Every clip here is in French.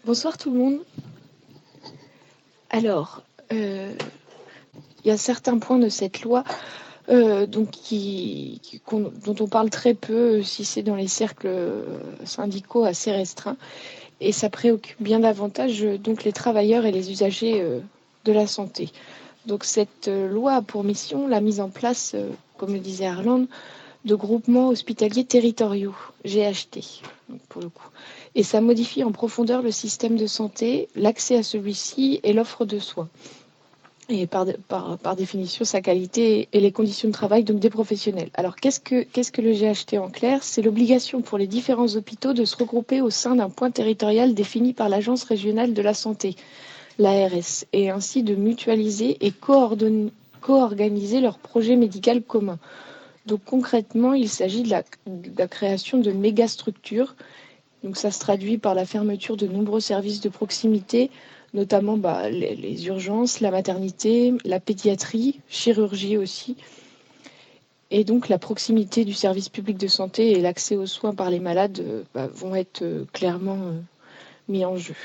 Bonsoir tout le monde. Alors, il y a certains points de cette loi dont on parle très peu, si c'est dans les cercles syndicaux assez restreints, et ça préoccupe bien davantage donc les travailleurs et les usagers de la santé. Donc cette loi a pour mission la mise en place, comme le disait Arlande, de groupements hospitaliers territoriaux, GHT, donc pour le coup. Et ça modifie en profondeur le système de santé, l'accès à celui-ci et l'offre de soins. Et par définition, sa qualité et les conditions de travail donc des professionnels. Alors, qu'est-ce que le GHT en clair? C'est l'obligation pour les différents hôpitaux de se regrouper au sein d'un point territorial défini par l'Agence régionale de la santé, l'ARS, et ainsi de mutualiser et co-organiser leur projet médical commun. Donc concrètement, il s'agit de la création de méga-structures. Donc ça se traduit par la fermeture de nombreux services de proximité, notamment les urgences, la maternité, la pédiatrie, chirurgie aussi. Et donc la proximité du service public de santé et l'accès aux soins par les malades vont être clairement mis en jeu.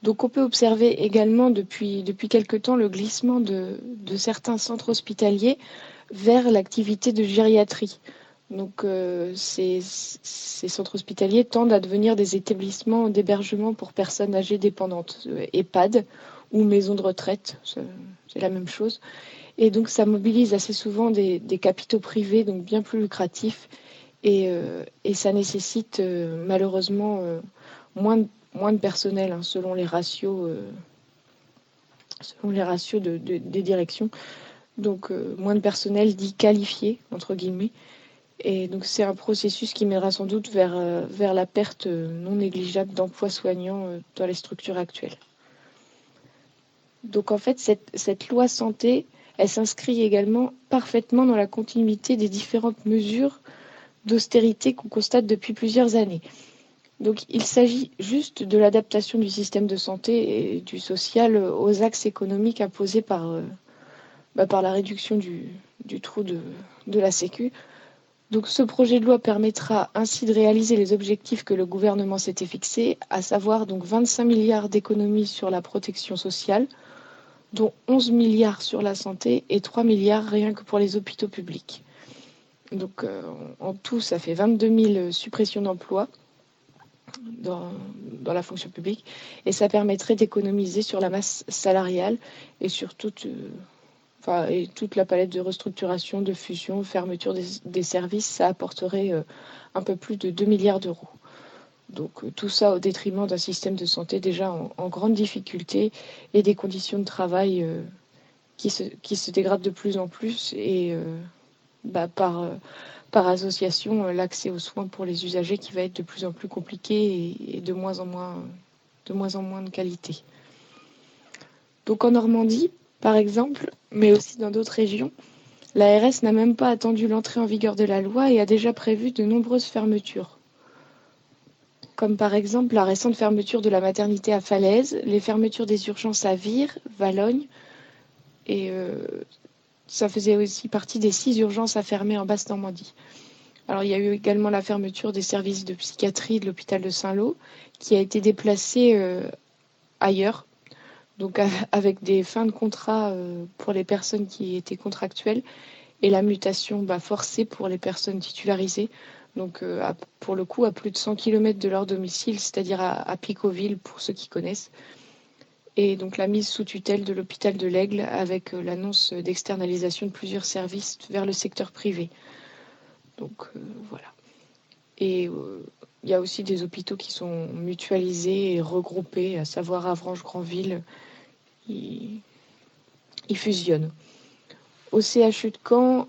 Donc on peut observer également depuis quelque temps le glissement de certains centres hospitaliers vers l'activité de gériatrie. Donc ces centres hospitaliers tendent à devenir des établissements d'hébergement pour personnes âgées dépendantes, EHPAD ou maisons de retraite, c'est la même chose. Et donc ça mobilise assez souvent des capitaux privés, donc bien plus lucratifs, et ça nécessite malheureusement moins de personnel, hein, selon les ratios des directions. Donc moins de personnel dit qualifié, entre guillemets. Et donc c'est un processus qui mènera sans doute vers la perte non négligeable d'emplois soignants dans les structures actuelles. Donc en fait, cette loi santé, elle s'inscrit également parfaitement dans la continuité des différentes mesures d'austérité qu'on constate depuis plusieurs années. Donc il s'agit juste de l'adaptation du système de santé et du social aux axes économiques imposés par la réduction du trou de la Sécu. Donc ce projet de loi permettra ainsi de réaliser les objectifs que le gouvernement s'était fixés, à savoir donc 25 milliards d'économies sur la protection sociale, dont 11 milliards sur la santé et 3 milliards rien que pour les hôpitaux publics. Donc en tout, ça fait 22 000 suppressions d'emplois dans la fonction publique, et ça permettrait d'économiser sur la masse salariale et sur toute la palette de restructuration, de fusion, fermeture des services. Ça apporterait un peu plus de 2 milliards d'euros. Donc tout ça au détriment d'un système de santé déjà en grande difficulté et des conditions de travail qui se dégradent de plus en plus, et par association, l'accès aux soins pour les usagers qui va être de plus en plus compliqué et de moins en moins de qualité. Donc en Normandie, par exemple, mais aussi dans d'autres régions, l'ARS n'a même pas attendu l'entrée en vigueur de la loi et a déjà prévu de nombreuses fermetures. Comme par exemple la récente fermeture de la maternité à Falaise, les fermetures des urgences à Vire, Valognes, et ça faisait aussi partie des 6 urgences à fermer en Basse-Normandie. Alors il y a eu également la fermeture des services de psychiatrie de l'hôpital de Saint-Lô, qui a été déplacé ailleurs, donc avec des fins de contrat pour les personnes qui étaient contractuelles et la mutation forcée pour les personnes titularisées, donc pour le coup à plus de 100 km de leur domicile, c'est-à-dire à Picoville pour ceux qui connaissent. Et donc la mise sous tutelle de l'hôpital de l'Aigle avec l'annonce d'externalisation de plusieurs services vers le secteur privé. Donc voilà. Et il y a aussi des hôpitaux qui sont mutualisés et regroupés, à savoir Avranches-Granville. Ils fusionnent. Au CHU de Caen,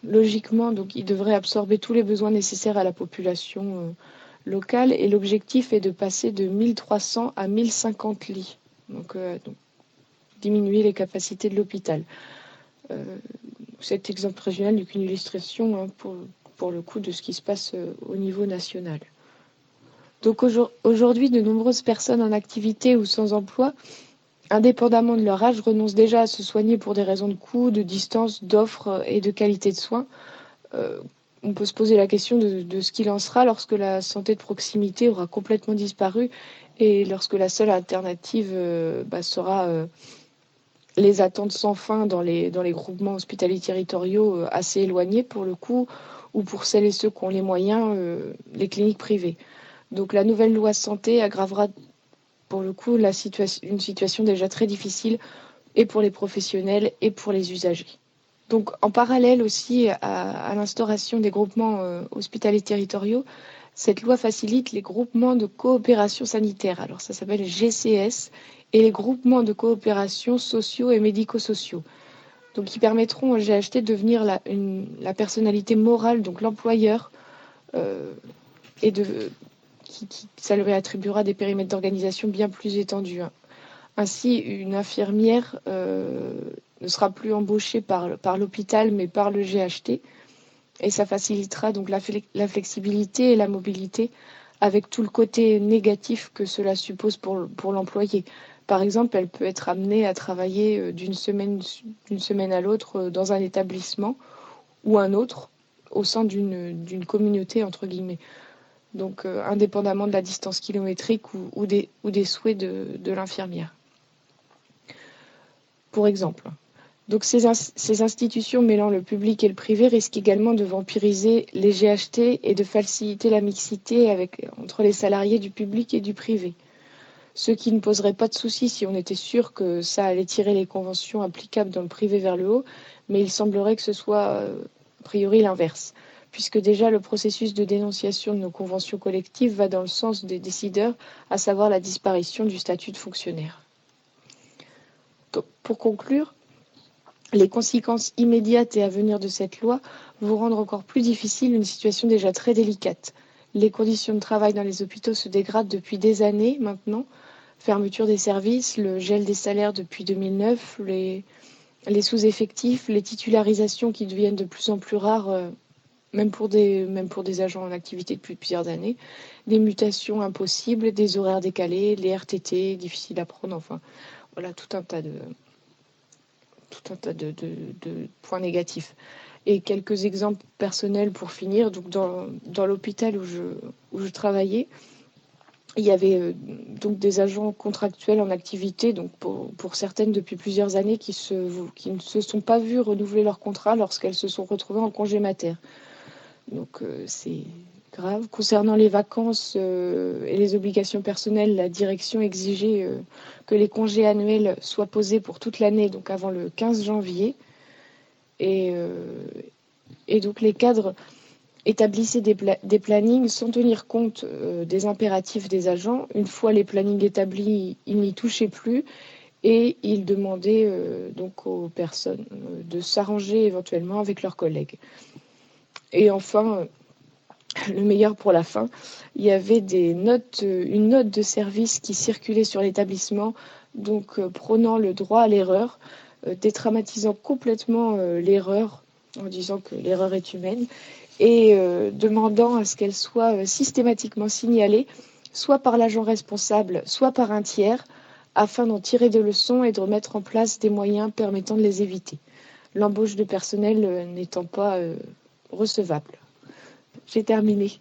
logiquement, donc, il devrait absorber tous les besoins nécessaires à la population locale, et l'objectif est de passer de 1300 à 1050 lits. Donc diminuer les capacités de l'hôpital. Cet exemple régional n'est qu'une illustration pour le coup de ce qui se passe au niveau national. Donc aujourd'hui, de nombreuses personnes en activité ou sans emploi, indépendamment de leur âge, renoncent déjà à se soigner pour des raisons de coût, de distance, d'offres et de qualité de soins. on peut se poser la question de ce qu'il en sera lorsque la santé de proximité aura complètement disparu et lorsque la seule alternative sera les attentes sans fin dans les groupements hospitaliers territoriaux assez éloignés pour le coup, ou pour celles et ceux qui ont les moyens, les cliniques privées. Donc la nouvelle loi santé aggravera pour le coup une situation déjà très difficile et pour les professionnels et pour les usagers. Donc en parallèle aussi à l'instauration des groupements hospitaliers territoriaux, cette loi facilite les groupements de coopération sanitaire. Alors ça s'appelle GCS et les groupements de coopération sociaux et médico-sociaux. Donc qui permettront au GHT de devenir la personnalité morale, donc l'employeur, et ça lui attribuera des périmètres d'organisation bien plus étendus. Ainsi, une infirmière ne sera plus embauchée par l'hôpital, mais par le GHT. Et ça facilitera donc la flexibilité et la mobilité, avec tout le côté négatif que cela suppose pour l'employé. Par exemple, elle peut être amenée à travailler d'une semaine à l'autre dans un établissement ou un autre au sein d'une communauté, entre guillemets. Donc, indépendamment de la distance kilométrique ou des souhaits de l'infirmière. Pour exemple. Donc ces institutions mêlant le public et le privé risquent également de vampiriser les GHT et de faciliter la mixité entre les salariés du public et du privé. Ce qui ne poserait pas de souci si on était sûr que ça allait tirer les conventions applicables dans le privé vers le haut, mais il semblerait que ce soit a priori l'inverse, puisque déjà le processus de dénonciation de nos conventions collectives va dans le sens des décideurs, à savoir la disparition du statut de fonctionnaire. Donc, pour conclure, les conséquences immédiates et à venir de cette loi vont rendre encore plus difficile une situation déjà très délicate. Les conditions de travail dans les hôpitaux se dégradent depuis des années maintenant. Fermeture des services, le gel des salaires depuis 2009, les sous-effectifs, les titularisations qui deviennent de plus en plus rares, même pour des agents en activité depuis plusieurs années, des mutations impossibles, des horaires décalés, les RTT difficiles à prendre, enfin voilà tout un tas de points négatifs. Et quelques exemples personnels pour finir. Donc dans l'hôpital où je travaillais, il y avait donc des agents contractuels en activité, donc pour certaines depuis plusieurs années, qui ne se sont pas vus renouveler leur contrat lorsqu'elles se sont retrouvées en congé mater. Donc c'est grave. Concernant les vacances et les obligations personnelles, la direction exigeait que les congés annuels soient posés pour toute l'année, donc avant le 15 janvier. Et donc les cadres établissaient des plannings sans tenir compte des impératifs des agents. Une fois les plannings établis, ils n'y touchaient plus et ils demandaient donc aux personnes de s'arranger éventuellement avec leurs collègues. Et enfin, le meilleur pour la fin, il y avait une note de service qui circulait sur l'établissement, donc prônant le droit à l'erreur, dédramatisant complètement l'erreur en disant que l'erreur est humaine et demandant à ce qu'elle soit systématiquement signalée, soit par l'agent responsable, soit par un tiers, afin d'en tirer des leçons et de remettre en place des moyens permettant de les éviter. L'embauche de personnel n'étant pas recevable. J'ai terminé.